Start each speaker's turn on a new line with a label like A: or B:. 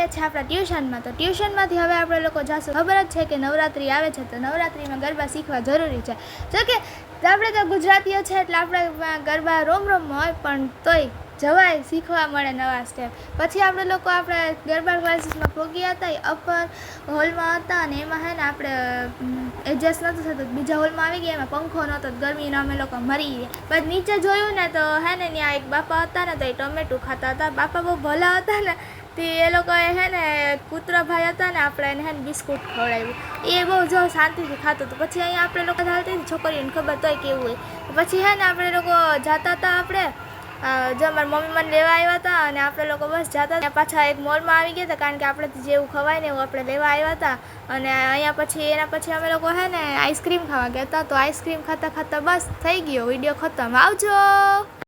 A: ગયા છે આપણા ટ્યુશનમાં. તો ટ્યુશનમાંથી હવે આપણે લોકો જાશું. ખબર જ છે કે નવરાત્રિ આવે છે, તો નવરાત્રિમાં ગરબા શીખવા જરૂરી છે. જો કે આપણે તો ગુજરાતીઓ છે એટલે આપણે ગરબા રોમ હોય, પણ તોય જવાય, શીખવા મળે નવા સ્ટેપ. પછી આપણે લોકો ગરબા ક્લાસીસમાં પહોંચ્યા હતા, એ અપર હોલમાં હતા, અને એમાં હે ને આપણે એડજસ્ટ નહોતું થતું, બીજા હોલમાં આવી ગયા, એમાં પંખો નહોતો, ગરમીના અમે લોકો મરી ગયા. પછી નીચે જોયું ને તો હે ને ત્યાં એક બાપા હતા ને, તો એ ટમેટું ખાતા હતા. બાપા બહુ ભલા હતા ને, તે એ લોકોએ હે ને કૂતરા ભાઈ હતા ને, આપણે એને હે ને બિસ્કુટ ખવડાવ્યું. એ બહુ જો શાંતિથી ખાતું હતું. પછી અહીંયા આપણે લોકો ચાલતી છોકરીઓને ખબર તોય કેવું હોય. પછી હે ને આપણે લોકો જતા હતા, જો મારી મમ્મી મને લેવા આવ્યા હતા, અને આપણે લોકો બસ જતા હતા. પાછા એક મોલમાં આવી ગયા હતા, કારણ કે આપણે જેવું ખવાય ને એવું આપણે લેવા આવ્યા હતા. અને અહીંયા એના પછી અમે લોકો હે ને આઈસ્ક્રીમ ખાવા ગયા હતા. તો આઈસ્ક્રીમ ખાતા ખાતા બસ થઈ ગયો વિડીયો ખતમ. આવજો.